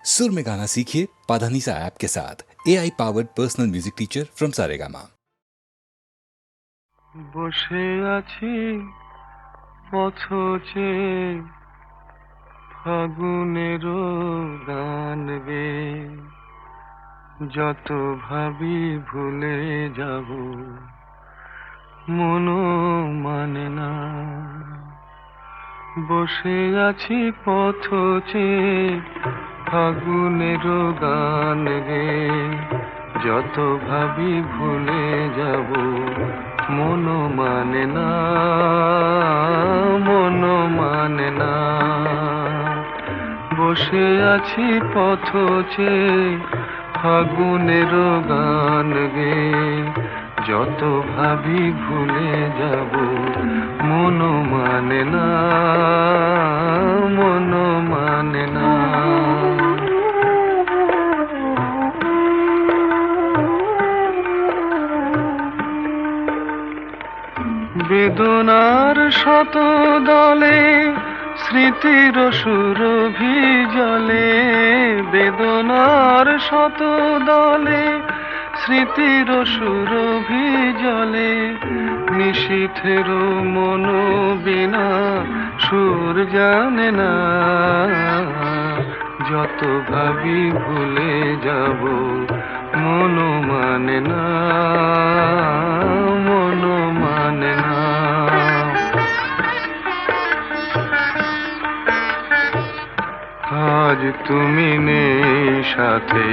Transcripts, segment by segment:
सुर में गाना सीखिए पाधानीसा ऐप के साथ। AI powered personal music teacher from Saregama. বসে আছি পথচে ফাগুনের গান গে, যত ভাবি ভুলে যাব মনো মানে না। বসে আছি পথচে ফাগুনের গান গে, যত ভাবি ভুলে যাব মনো মানে না, মনো মানে না। বসে আছি পথচে ফাগুনের গান গে, যত ভাবি ভুলে যাব মনো মানে না, মনো মানে না। বেদনার শত দলে স্মৃতির সুরভি জলে, বেদনার শত দলে স্মৃতির সুরভি জলে, নিশীথের মন বিনা সুর জানে না। যত ভাবি ভুলে যাব মনো মানে না, মনো মানে না। আজ তুমি নেই সাথে,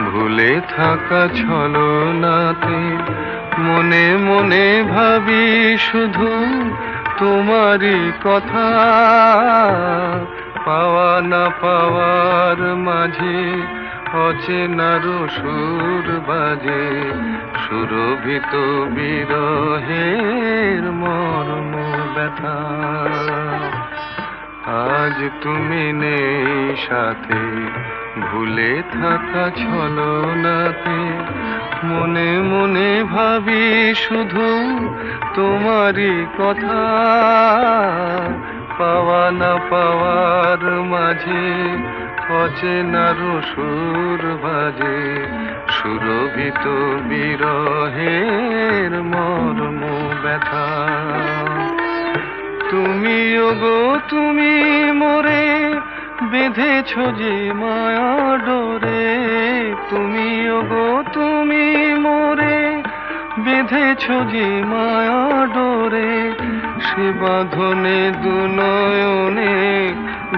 ভুলে থাকা ছলনাতে, মনে মনে ভাবি শুধু তোমারই কথা। পাওয়া না পাওয়ার মাঝে অচেনার সুর বাজে, সুরভিত বিরহের মর্ম ব্যথা। আজ তুমি নেই সাথে, ভুলে থাকা ছলনাতে, মনে মনে ভাবি শুধু তোমারই কথা। পাওয়া না পাওয়ার মাঝে অচেনার সুর বাজে, সুরভিত বিরহের মর্ম ব্যথা। তুমি ওগো তুমি মোরে বেঁধেছ যে মায়া ডোরে, তুমি ওগো তুমি মোরে বেঁধেছ যে মায়া ডোরে, সে বাঁধনে দু নয়নে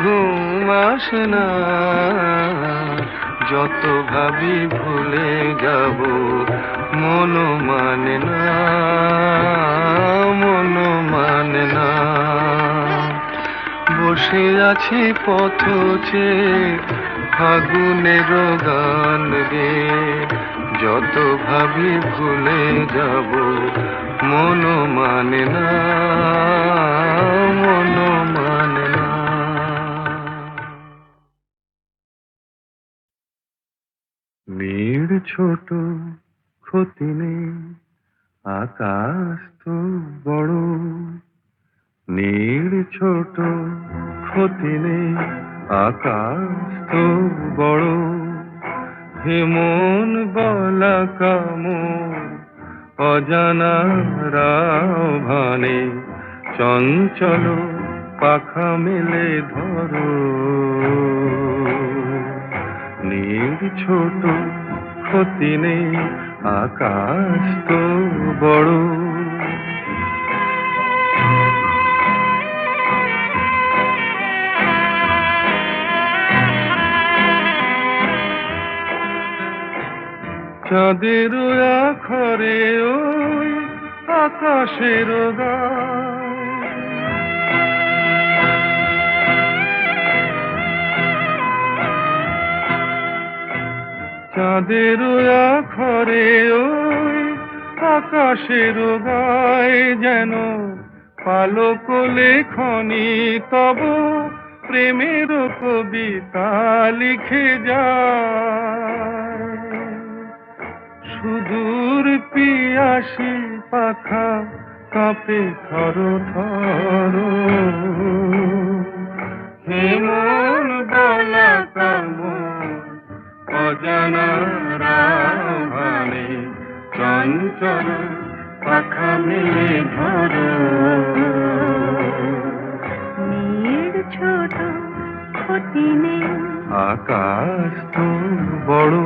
ঘুম আসে না। যত ভাবি ভুলে যাব মনো মানে না, মনো মানে না। বসে আছি পথচে ফাগুনের গান গে, যত ভাবি ভুলে যাব মনো মানে না, মনো মানে না। নীড় ছোট ক্ষতি নেই, আকাশ তো বড়। নীড় ছোট ক্ষতি নেই, আকাশ তো বড়। হেমন বলা কামন অজানা রাভানে, চঞ্চল পাখা মেলে ধরো। নীড় ছোট ক্ষতি নেই, আকাশ তো বড়। চাঁদের আখরে ওই আকাশের গায়, চাঁদের আখরে ওই আকাশের গায়, যেন পালক লেখনি তব প্রেমের কবিতা লিখে যায়। সুদূর পিয়াসী পাখা কাঁপে থর থর, হেমন বলা কামন অজানার আহ্বানে চঞ্চল পাখা মেলে ধরো। মেয়ের ছোট ক্ষতি নেই, আকাশ তো বড়।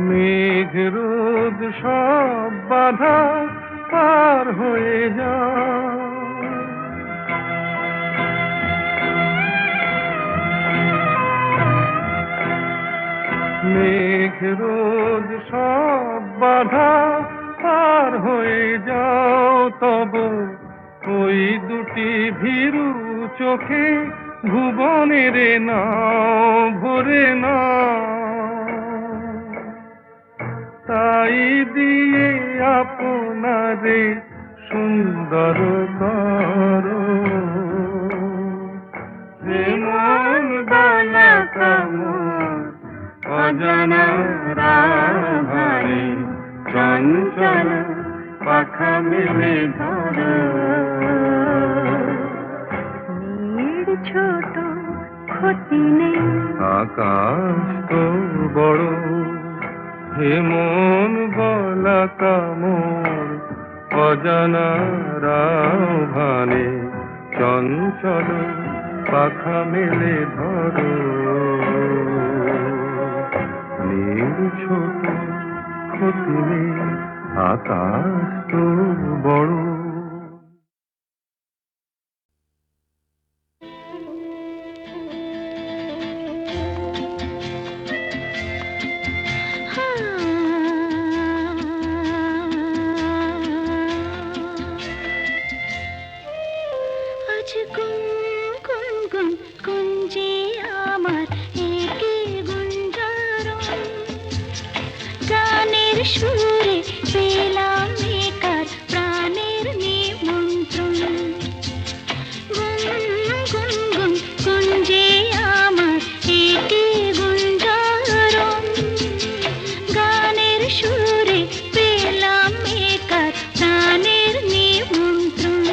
মেঘ রোদ সব বাধা পার হয়ে যায়, মেঘ রোদ সব বাধা পার হয়ে যাও। তব ওই দুটি ভীরু চোখে ভুবনের নাও ভরে নাও। তাই দিয়ে আপনারে সুন্দর করো, যে মন বালা কামড় অজানার আহ্বানে চঞ্চল পাখা মেলে ধরো। মেয়ের ছোট ক্ষতি নেই, আকাশ তো বড়। হে মন বলা কামড় অজানার আহ্বানে চঞ্চল পাখা মেলে ধরো। নীল ছোট ক্ষতি নেই, আকাশ তো বড়। আজ গুন গুন গুন গুঞ্জে আমার একে গুঞ্জারণ, গানের সুরে পেলাম একার প্রাণের নিমন্ত্রণ। গুন গুন গুন গুঞ্জে আমার একে গুঞ্জারণ, গানের সুরে পেলাম একার প্রাণের নিমন্ত্রণ।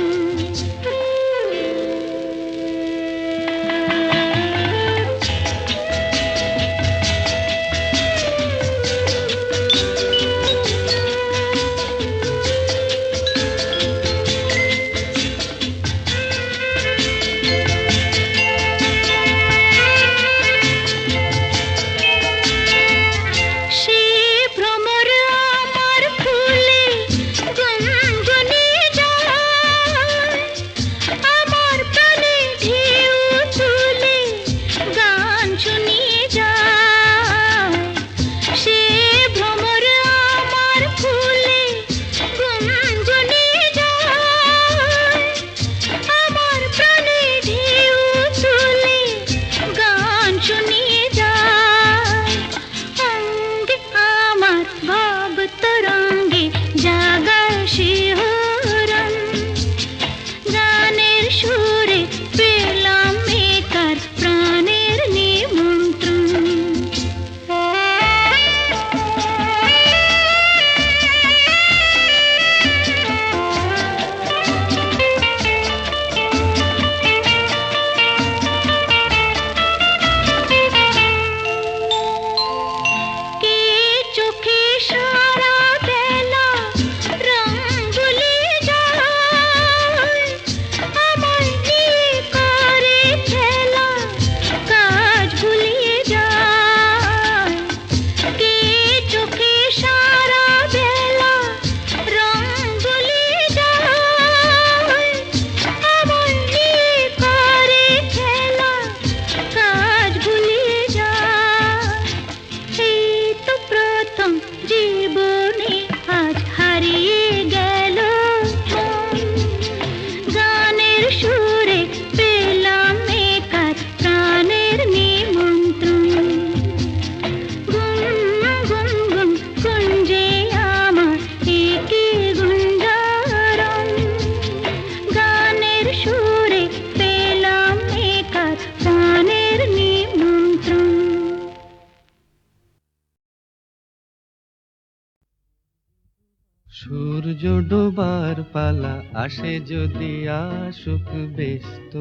সূর্য ডোবার পালা আসে যদি আসুক ব্যস্ত,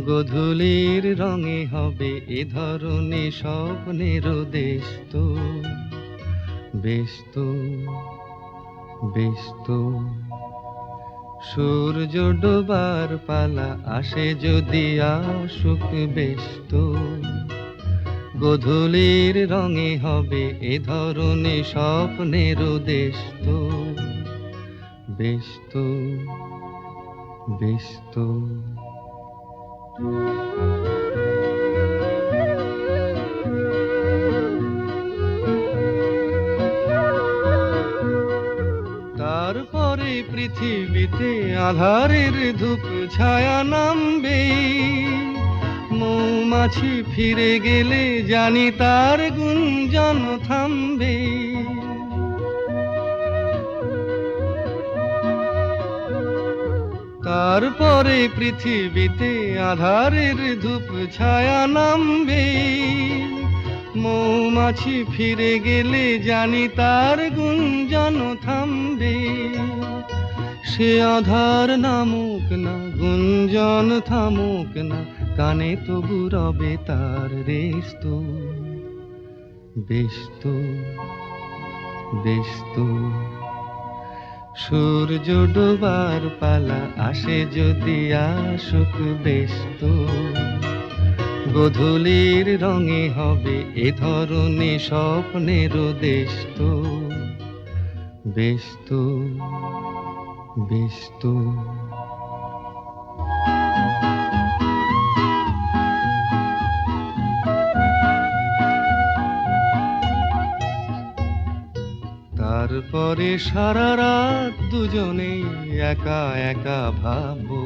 গোধূলির রঙে হবে এ ধরনে স্বপ্নের দেশ তো, ব্যস্ত ব্যস্ত। সূর্য ডোবার পালা আসে যদি আসুক ব্যস্ত, গোধূলির রঙে হবে এ ধরনে স্বপ্নের দেশ তো, ব্যস্ত ব্যস্ত। তারপরে পৃথিবীতে আঁধারের ধূপ ছায়া নামবে, মৌমাছি ফিরে গেলে জানি তার গুঞ্জন থামবে। তারপরে পৃথিবীতে আঁধারের ধূপ ছায়া নামবে, মৌমাছি ফিরে গেলে জানি তার গুঞ্জন থামবে। সে আধার নামুক না, গুঞ্জন থামুক না, কানে তবু রবে তার রেশ তো, ব্যস্ত ব্যস্ত। সূর্য ডোবার পালা আসে যদি আসুক ব্যস্ত, গোধূলির রঙে হবে এ ধরনে স্বপ্নের দেশ তো, ব্যস্ত ব্যস্ত। তারপরে সারা রাত দুজনে একা একা ভাববো,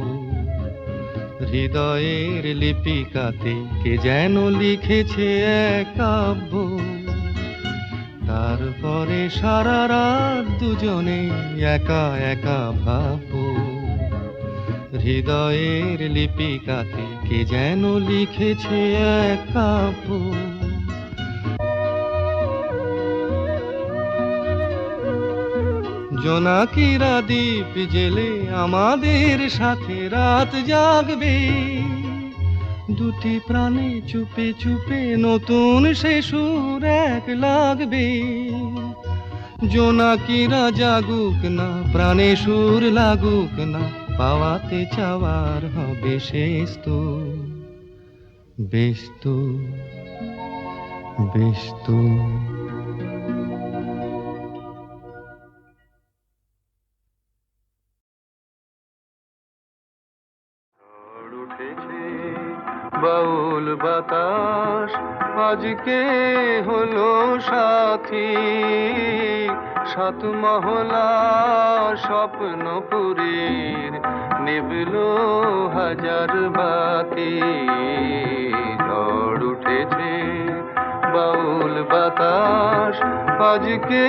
হৃদয়ের লিপিকাতে কে যেন লিখেছে এক কাব্য। তারপরে সারা রাত দুজনে একা একা ভাববো, হৃদয়ের লিপিকাতে কে যেন লিখেছে এক কাব্য। জোনাকিরা দ্বীপ জেলে আমাদের সাথে রাত জাগবে, দুটি প্রাণে চুপে চুপে নতুন সে সুর এক লাগবে। জোনাকিরা জাগুক না, প্রাণে সুর লাগুক না, পাওয়াতে চাওয়ার হবে শেষ তো, ব্যস্ত ব্যস্ত। উঠেছে বাউল বাতাস আজকে হলো সাথী, সাত মহলা স্বপ্নপুরীর নিবলো হাজার বাতি। ঝড় উঠেছে বাউল বাতাস আজকে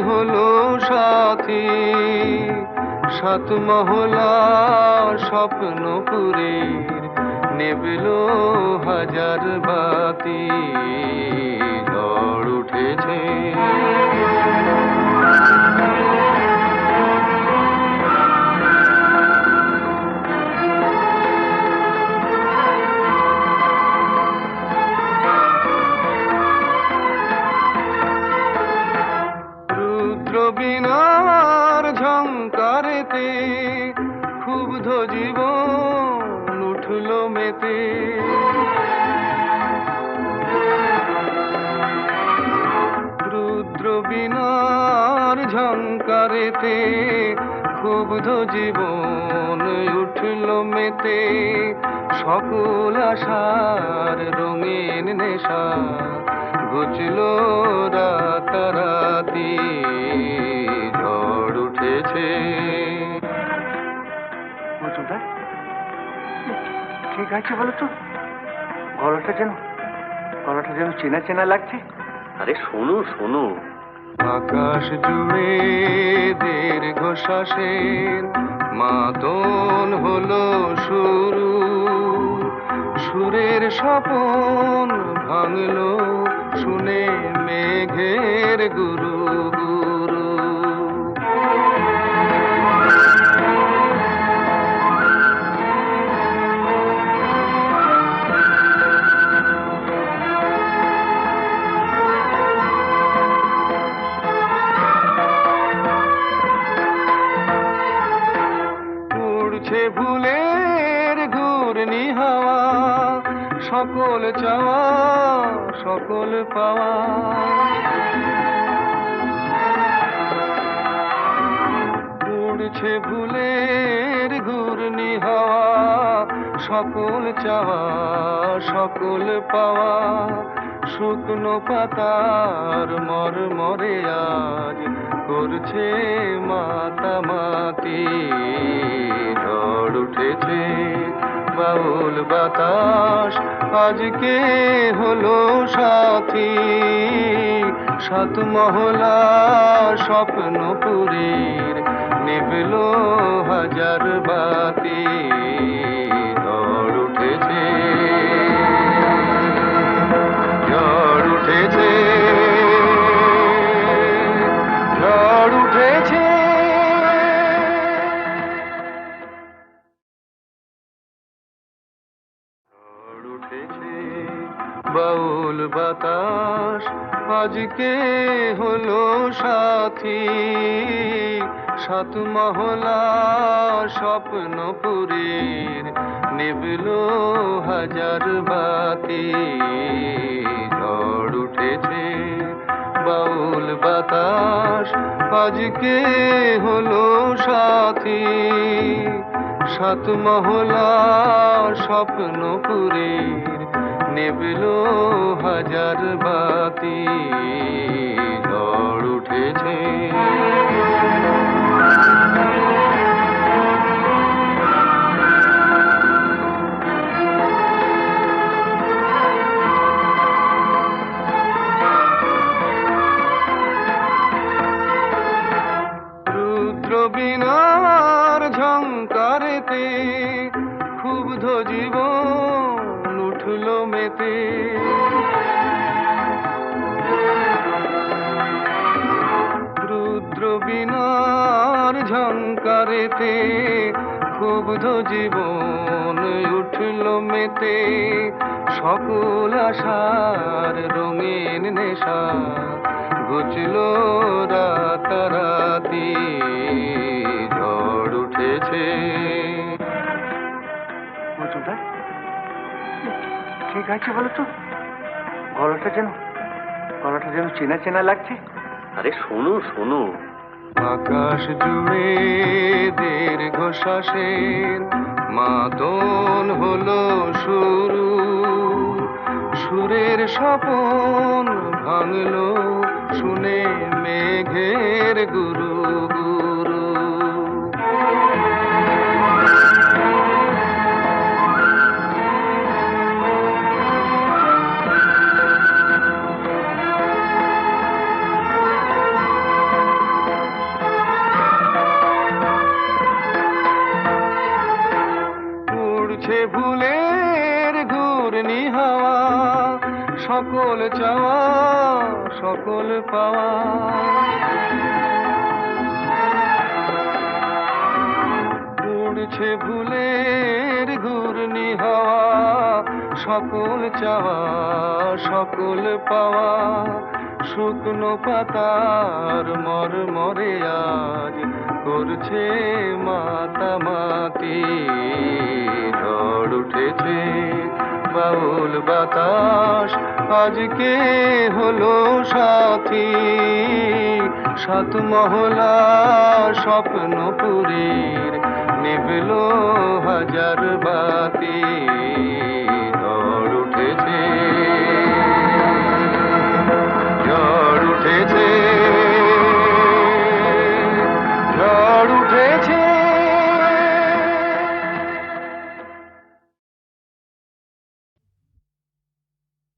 হলো সাথী, সাত মহলা স্বপ্নপুরীর নিবলো হাজার বাতি। ঝড় উঠেছে রুদ্র বীণার ঝংকারেতে ক্ষুব্ধ জীবন উঠল মেতে। রুদ্র বীণার ঝংকারেতে ক্ষুব্ধ জীবন উঠল মেতে। সকল আশার রঙিন নেশা ঘুচল রাতারাতি। ঝড় উঠেছে মজুমদার, ঠিক আছে বলো তো, গলাটা যেন চেনা চেনা লাগছে। আরে শোনো শোনো, আকাশ জুড়ে দীর্ঘশ্বাসের মাদন হলো শুরু। সুরের স্বপন ভাঙলো শুনে মেঘের গুরু গুরু। সকল চাওয়া সকল পাওয়া উড়ছে ভুলের ঘূর্ণি হাওয়া সকল চাওয়া সকল পাওয়া শুকনো পাতার মরমরে আজ করছে মাতামাতি ঝড় উঠেছে বাউল বাতাস আজকে হলো সাথী সাত মহলা স্বপ্নপুরীর নিভলো হাজার বাতি ঝড় উঠেছে ঝড় উঠেছে ঝড় উঠেছে ঝড় উঠেছে বাউল বাতাস আজকে হলো সাথী সাত মহলা স্বপ্নপুরীর নিভলো হাজার বাতি ঝড় উঠেছে বাউল বাতাস আজকে হলো সাথী সাত মহলা স্বপ্নপুরীর নিভলো হাজার বাতি ঝড় উঠেছে রুদ্র বিনার ঝঙ্কারেতে ক্ষুব্ধ জীবন উঠলো মেতে রুদ্র বিনার ঝঙ্কারেতে ক্ষুব্ধ জীবন উঠলো মেতে সকল আশার রঙিন নেশা ঘুচলো রাতারাতি ঝড় উঠেছে মজুমদার ঠিক আছে বলো তো গলাটা যেন চেনা চেনা লাগছে। আরে শোনো শোনো আকাশ জুড়ে দীর্ঘশ্বাসের মাদন হলো শুরু সুরের স্বপন ভাঙলো শুনে মেঘের গুরু গুরু উড়ছে ভুলের ঘূর্ণি হাওয়া সকল চাওয়া সকল পাওয়া উড়ছে ভুলের ঘূর্ণি হাওয়া সকল চাওয়া সকল পাওয়া শুকনো পাতার মরমরে আজ করছে মাতামাতি ঝড় উঠেছে বাউল বাতাস আজকে হলো সাথী সাত মহলা স্বপ্নপুরীর নিভলো হাজার বাতি ঝড় উঠেছে ঝড় উঠেছে ঝড় উঠেছে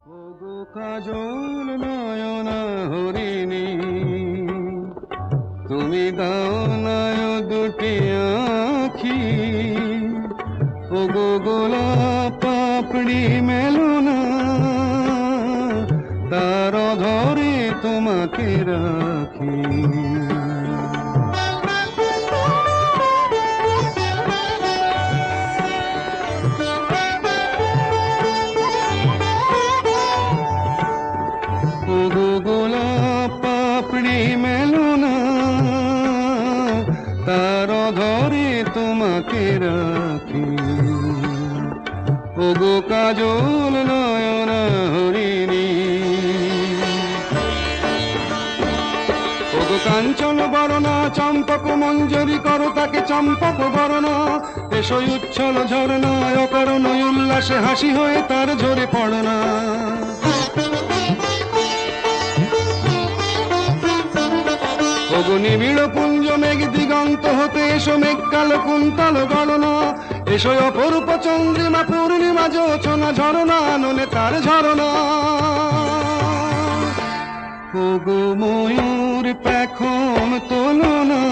ওগো কাজল নয়না হরিণী তুমি দাও নয় দুটি আখি ওগো গোলাপ পাপড়ি মেলো না তার ধরে তোমাকে রাখি ওগো গোলাপ পাপড়ি মেলো না তার ধরে তোমাকে রাখি ওগো কাজল নয়ন হরিণী ওগো কাঞ্চন বরণা চম্পক মঞ্জরি করো তাকে চম্পক বরণা এসো উচ্ছল ঝরনা অকারণ উল্লাসে হাসি হয়ে তার ঝরে পড়না ওগো নিবিড় পুঞ্জ মেঘ দিগন্ত হতে এসো মেঘ কালো কুন্তল গণনা এসো অপরূপ চন্দ্রিমা পূর্ণিমা যোচনা ঝরনা নলে তার ঝরনা ওগো ময়ূর পেখম তোলনা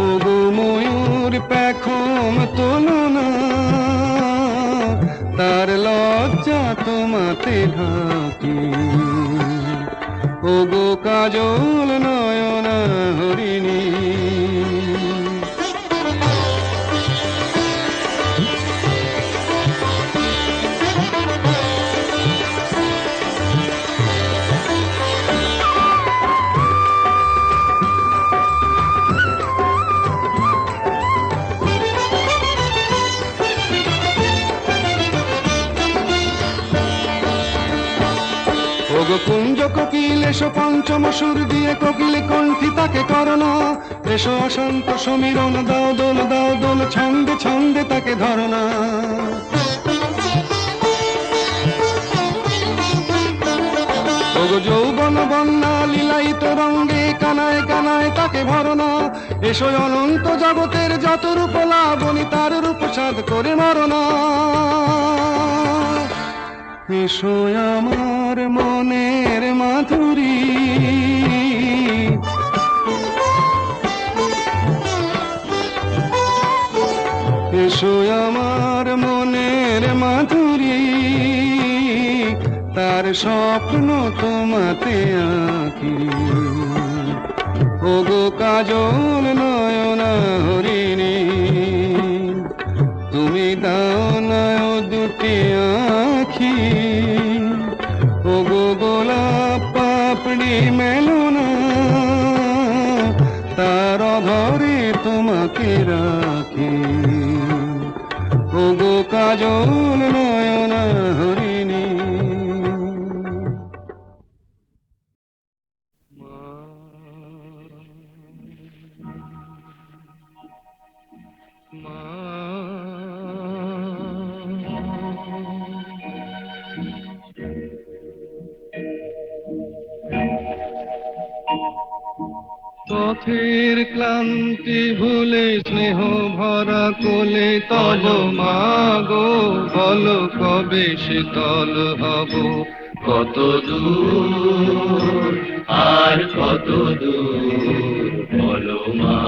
ওগো ময়ূর পেখম তোলনা তার লজ্জা তোমাতে ঢাকি ওগো কাজল নয়ন হরিণী ওগো কুঞ্জ কোকিল এসো পঞ্চম সুর দিয়ে কোকিল কণ্ঠী তাকে করনা এসো অশান্ত সমীরণ দাও দোল ছন্দে ছন্দে তাকে ধরনা ওগো যৌবন বন্যা লীলায়িত রঙ্গে কানায় কানায় তাকে ভরনা এসো অনন্ত জগতের যত রূপ লাবণী তার রূপ সাধ করে মরনা এসো আমার মনের মাধুরী এসো আমার মনের মাধুরী তার স্বপ্ন তোমাতে আঁকি ওগো কাজল নয়ন হরিণী তুমি দাও নয় দুটি আঁখি ওগো গোলাপ পাপড়ি মেলনা তার ধরে তোমাকে রাখি ওগো কাজল নয়ন হরিণী পথের ক্লান্তি ভুলে স্নেহ ভরা কোলে তব মাগো বলো কবে শীতল হব কত দূর আর কত দূর বলো মা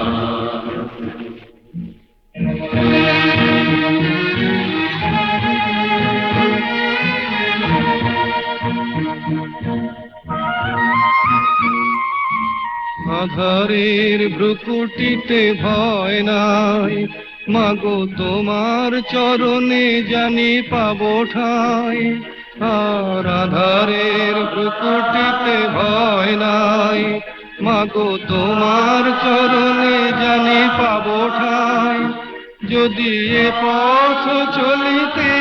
আধারের ভ্রুকুটিতে ভয় নাই মাগো তোমার চরণে জানি পাবো ঠাই আর আধারের ভ্রুকুটিতে ভয় নাই মাগো তোমার চরণে জানি পাবো ঠাই যদি এ পথ চলিতে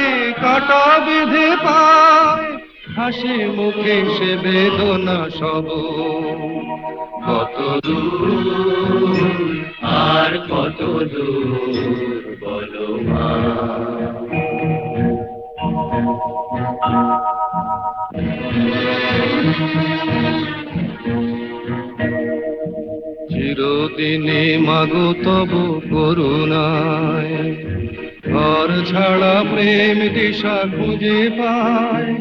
কাটা বেঁধে পায় হাসি মুখে সে বেদনা সব কত দূর আর কত দূর বলো মা চিরদিনে মাগো তব করুণায় ঘর ছাড়া প্রেম দিশা খুঁজে পায়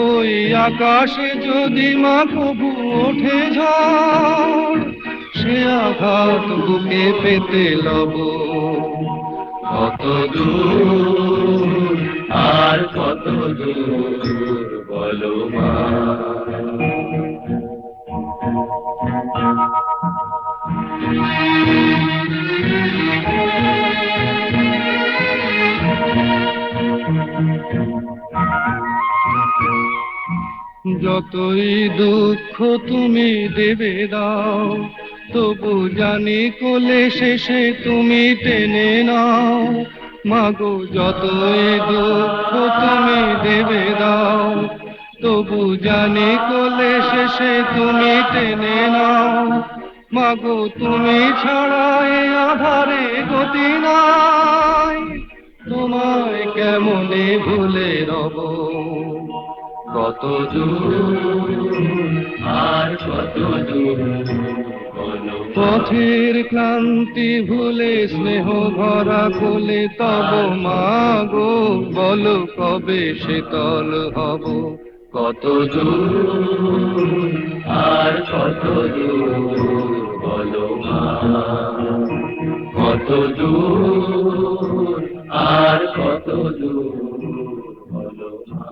ওই আকাশে যদি মা কবু ওঠে ঝড় সে আঘাত বুকে পেতে লব কত দূর আর কত দূর বলো মা যতই দুঃখ তুমি দেবে দাও তবু জানি কোলে শেষে তুমি টেনে নাও, মাগো যতই দুঃখ তুমি দেবে দাও। তবু জানি কোলে শেষে তুমি টেনে নাও, মাগো তুমি ছাড়া এ আধারে গতি নাই। তোমায় কেমনে ভুলে রব, কত দূর আর কত দূর বলো মা। পথের ক্লান্তি ভুলে স্নেহ ভরা কোলে তব মাগো, বলো কবে শীতল হব। কত দূর আর কত দূর বলো মা। কত দূর আর কত দূর বলো মা।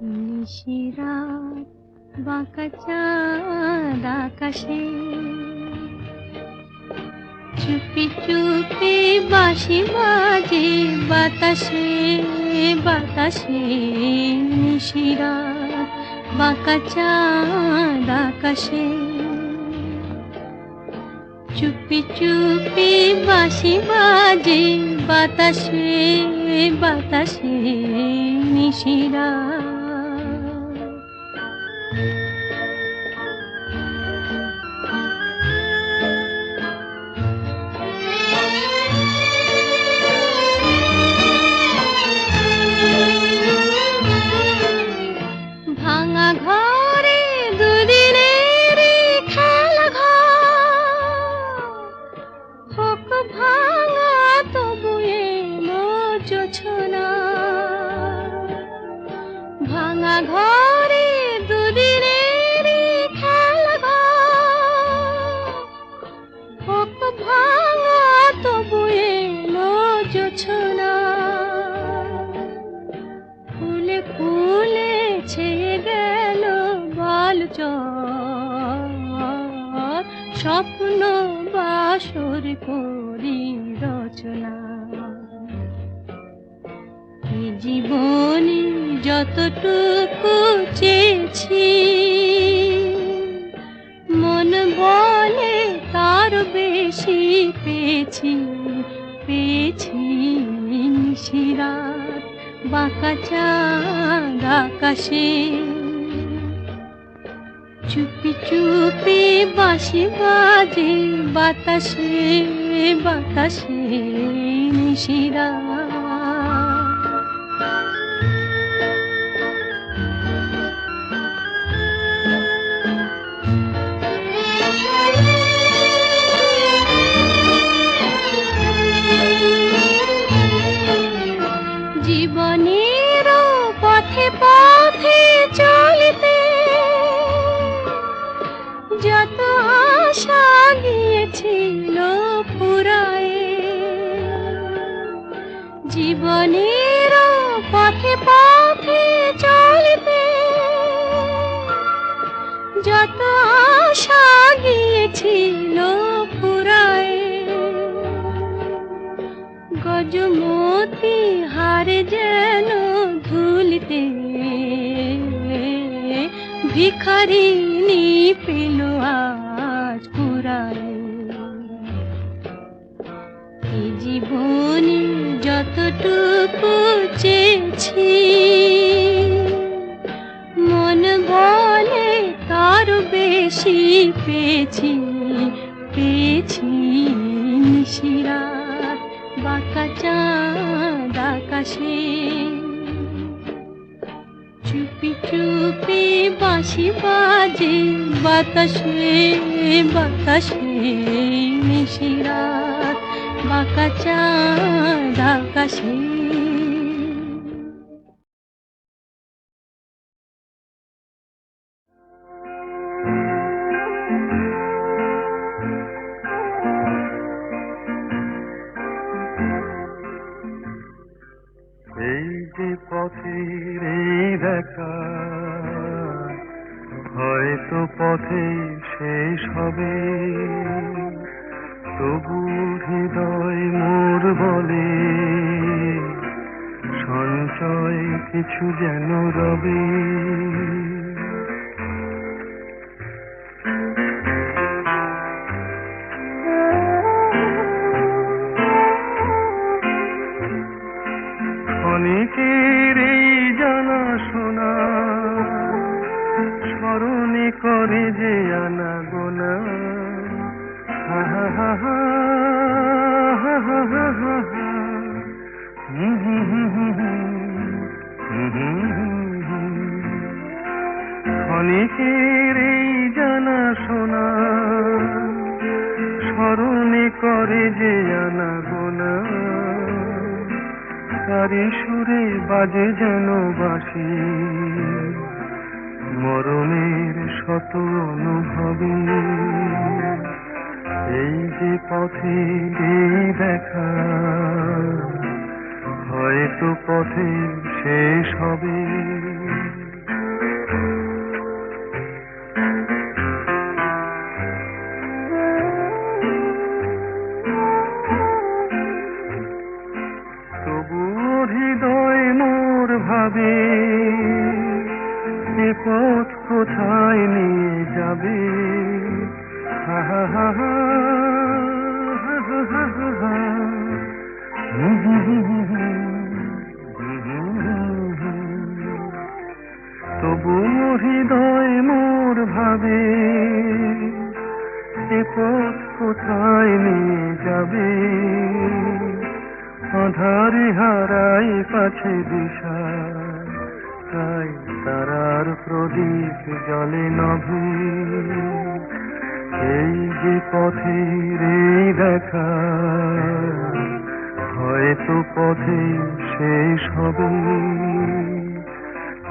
নিশিরাত বাঁকা চাঁদ আকাশে, চুপি চুপি বাঁশি বাজে বাতাসে বাতাসে। নিশিরাত বাঁকা চাঁদ আকাশে, চুপি চুপি বাঁশি বাজে বাতাসে বাতাসে। নিশিরাত ভাঙা ঘরে দুদিনের খেলা ঘর, হোক ভাঙা তবু এলো জোছনা। ভাঙা ঘরে দুদিনের খেলা ঘর, হোক ভাঙা তবু এলো জোছনা। ফুলে ফুলে ছেয়ে গেল বালুচর, স্বপ্ন বাসর করি রচনা। এ জীবনে যতটুকু চেয়েছি, মন বলে তার বেশি পেয়েছি পেয়েছি। নিশিরাত বাঁকা চাঁদ আকাশে, চুপি চুপি বাঁশি বাজে বাতাসে বাতাসে। নিশিরাত জীবনের পথে পথে চলিতে যত আশা গিয়েছিল ফুরায়ে। জীবনের পথে পথে চলিতে যত আশা গিয়েছিল ফুরায়ে। গজমতি হারে যেন ধুলিতে ভিখারিনী পেল আজ কুড়ায়। এই জীবনে যতটুকু চেয়েছি, মন বলে তার বেশি পেয়েছি পেয়েছি। নিশিরাত বাঁকা চাঁদ আকাশে, চুপি চুপি বাঁশি বাজে বাতাসে বাতাসে। নিশিরাত বাঁকা চাঁদ আকাশে। এই যে পথের এই দেখা, হয়তো পথে শেষ হবে, তবু হৃদয় মোর বলে সঞ্চয় কিছু যেন রবে। ক্ষণিকের এই জানা শোনা স্মরণে করে যে আনা গোনা, হা হা হা হা হা হা হা হা হা। ক্ষণিকের এই জানা শোনা স্মরণে করে যে আনা গোনা, তারি সুরে বাজে যেন বাঁশি মরণের শত অনুভবে। এই যে পথের এই দেখা, হয়তো পথে শেষ হবে। হৃদয় মোর ভাবে এ পথ কোথায় নিয়ে যাবে, হা হা হা হা হা হা হা হা। তবু হৃদয় মোর ভাবে এ পথ কোথায় নিয়ে যাবে, আধারে হারাই পাছে দিশা, তাই তারার প্রদীপ জলে নভে। এই যে পথের এই দেখা, হয়তো পথে শেষ হবে,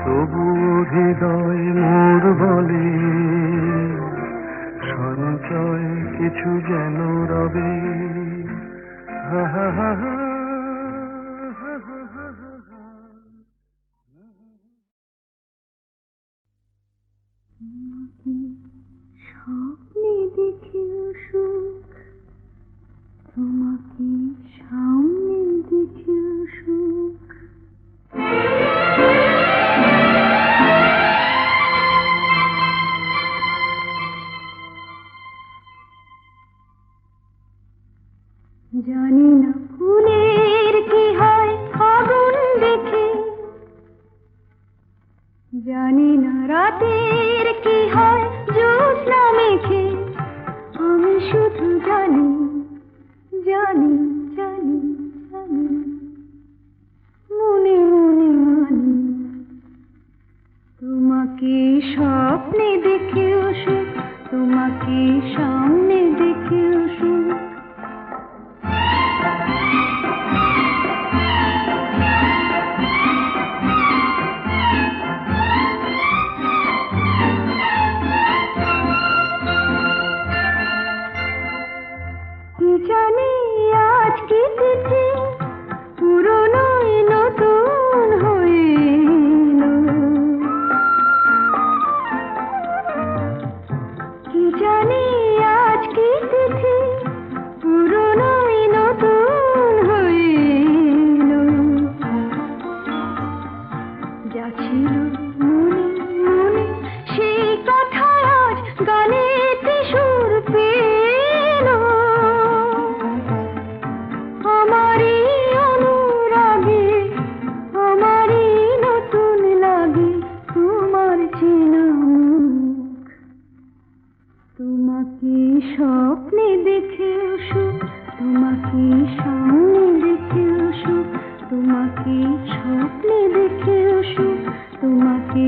তবু হৃদয় মোর বলে সঞ্চয় কিছু যেন রবে। হা হা হা হা। স্বপ্নে দেখেও সুখ, তোমাকে সামনে দেখেও সুখ। জানি না ফুলের কি হয় আগুন দেখে, জানি না রাতের কি হয় জ্যোৎস্না মেখে, আমি শুধু জানি জানি জানি জানি, মনে মনে মানি তোমাকে স্বপ্নে দেখেও সুখ, তোমাকে সামনে দেখেও সুখ। জানি আজ কি তিথি পুরনোই নতুন হইল, কি জানি আজ কি তিথি পুরনোই নতুন হইল, যা ছিল মনে মনে সেই কথা আজ গানেতে সুর পেল। আমারই অনুরাগে আমারই নতুন লাগে তোমার চেনা মুখ, তোমাকে স্বপ্নে দেখেও সুখ, তোমাকে সামনে দেখেও সুখ, তোমাকে স্বপ্নে দেখেও সুখ, তোমাকে